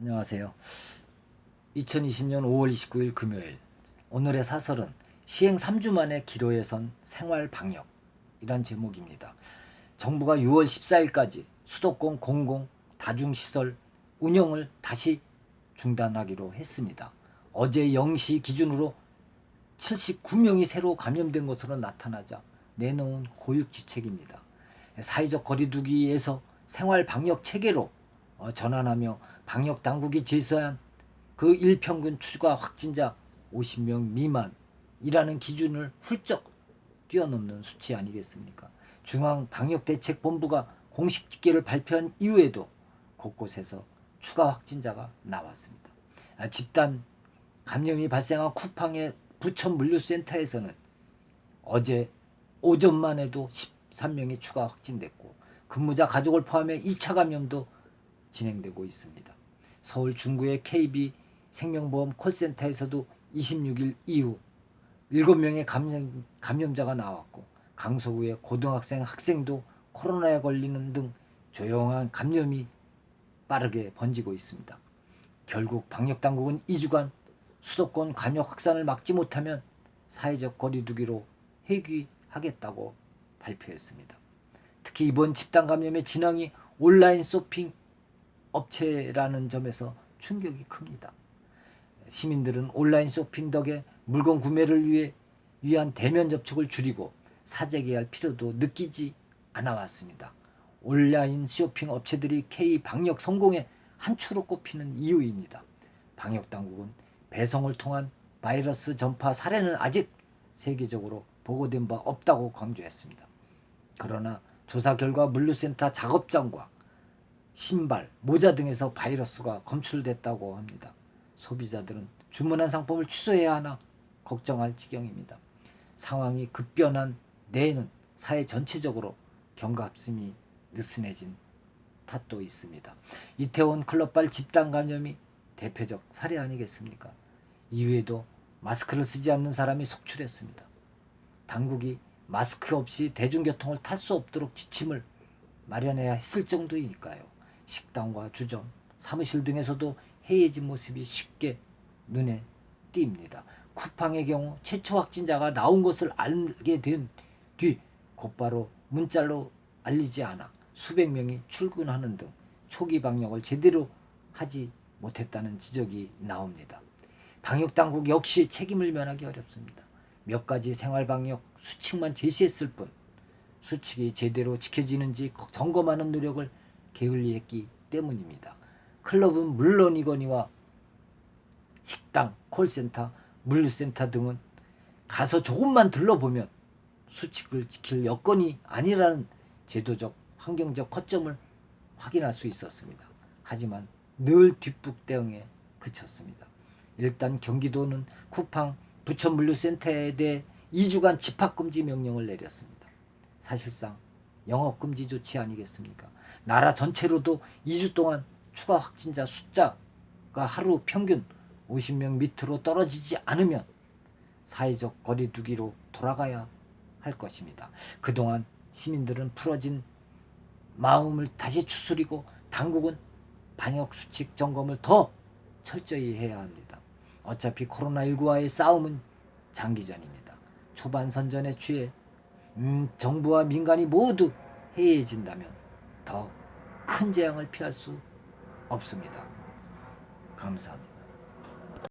안녕하세요. 2020년 5월 29일 금요일. 오늘의 사설은 시행 3주 만에 기로에 선 생활 방역 이란 제목입니다. 정부가 6월 14일까지 수도권 공공 다중시설 운영을 다시 중단하기로 했습니다. 어제 0시 기준으로 79명이 새로 감염된 것으로 나타나자 내놓은 고육지책입니다. 사회적 거리두기에서 생활 방역 체계로 전환하며 방역 당국이 제시한 그 일평균 추가 확진자 50명 미만이라는 기준을 훌쩍 뛰어넘는 수치 아니겠습니까? 중앙방역대책본부가 공식 집계를 발표한 이후에도 곳곳에서 추가 확진자가 나왔습니다. 집단 감염이 발생한 쿠팡의 부천물류센터에서는 어제 오전만 해도 13명이 추가 확진됐고 근무자 가족을 포함해 2차 감염도 진행되고 있습니다. 서울 중구의 KB 생명보험 콜센터에서도 26일 이후 7명의 감염자가 나왔고 강서구의 고등학생 학생도 코로나에 걸리는 등 조용한 감염이 빠르게 번지고 있습니다. 결국 방역당국은 2주간 수도권 감염 확산을 막지 못하면 사회적 거리두기로 회귀하겠다고 발표했습니다. 특히 이번 집단 감염의 진앙이 온라인 쇼핑 업체라는 점에서 충격이 큽니다. 시민들은 온라인 쇼핑 덕에 물건 구매를 위한 대면 접촉을 줄이고 사재기할 필요도 느끼지 않아 왔습니다. 온라인 쇼핑 업체들이 K 방역 성공의 한 추로 꼽히는 이유입니다. 방역 당국은 배송을 통한 바이러스 전파 사례는 아직 세계적으로 보고된 바 없다고 강조했습니다. 그러나 조사 결과 물류센터 작업장과 신발, 모자 등에서 바이러스가 검출됐다고 합니다. 소비자들은 주문한 상품을 취소해야 하나 걱정할 지경입니다. 상황이 급변한 내에는 사회 전체적으로 경각심이 느슨해진 탓도 있습니다. 이태원 클럽발 집단 감염이 대표적 사례 아니겠습니까? 이후에도 마스크를 쓰지 않는 사람이 속출했습니다. 당국이 마스크 없이 대중교통을 탈 수 없도록 지침을 마련해야 했을 정도이니까요. 식당과 주점, 사무실 등에서도 해이해진 모습이 쉽게 눈에 띕니다. 쿠팡의 경우 최초 확진자가 나온 것을 알게 된 뒤 곧바로 문자로 알리지 않아 수백 명이 출근하는 등 초기 방역을 제대로 하지 못했다는 지적이 나옵니다. 방역당국 역시 책임을 면하기 어렵습니다. 몇 가지 생활방역 수칙만 제시했을 뿐 수칙이 제대로 지켜지는지 점검하는 노력을 게을리했기 때문입니다. 클럽은 물론이거니와 식당, 콜센터, 물류센터 등은 가서 조금만 들러보면 수칙을 지킬 여건이 아니라는 제도적, 환경적 허점을 확인할 수 있었습니다. 하지만 늘 뒷북 대응에 그쳤습니다. 일단 경기도는 쿠팡 부천물류센터에 대해 2주간 집합금지 명령을 내렸습니다. 사실상 영업금지 조치 아니겠습니까? 나라 전체로도 2주 동안 추가 확진자 숫자가 하루 평균 50명 밑으로 떨어지지 않으면 사회적 거리두기로 돌아가야 할 것입니다. 그동안 시민들은 풀어진 마음을 다시 추스리고 당국은 방역수칙 점검을 더 철저히 해야 합니다. 어차피 코로나19와의 싸움은 장기전입니다. 초반 선전에 취해 정부와 민간이 모두 해이해진다면 더 큰 재앙을 피할 수 없습니다. 감사합니다.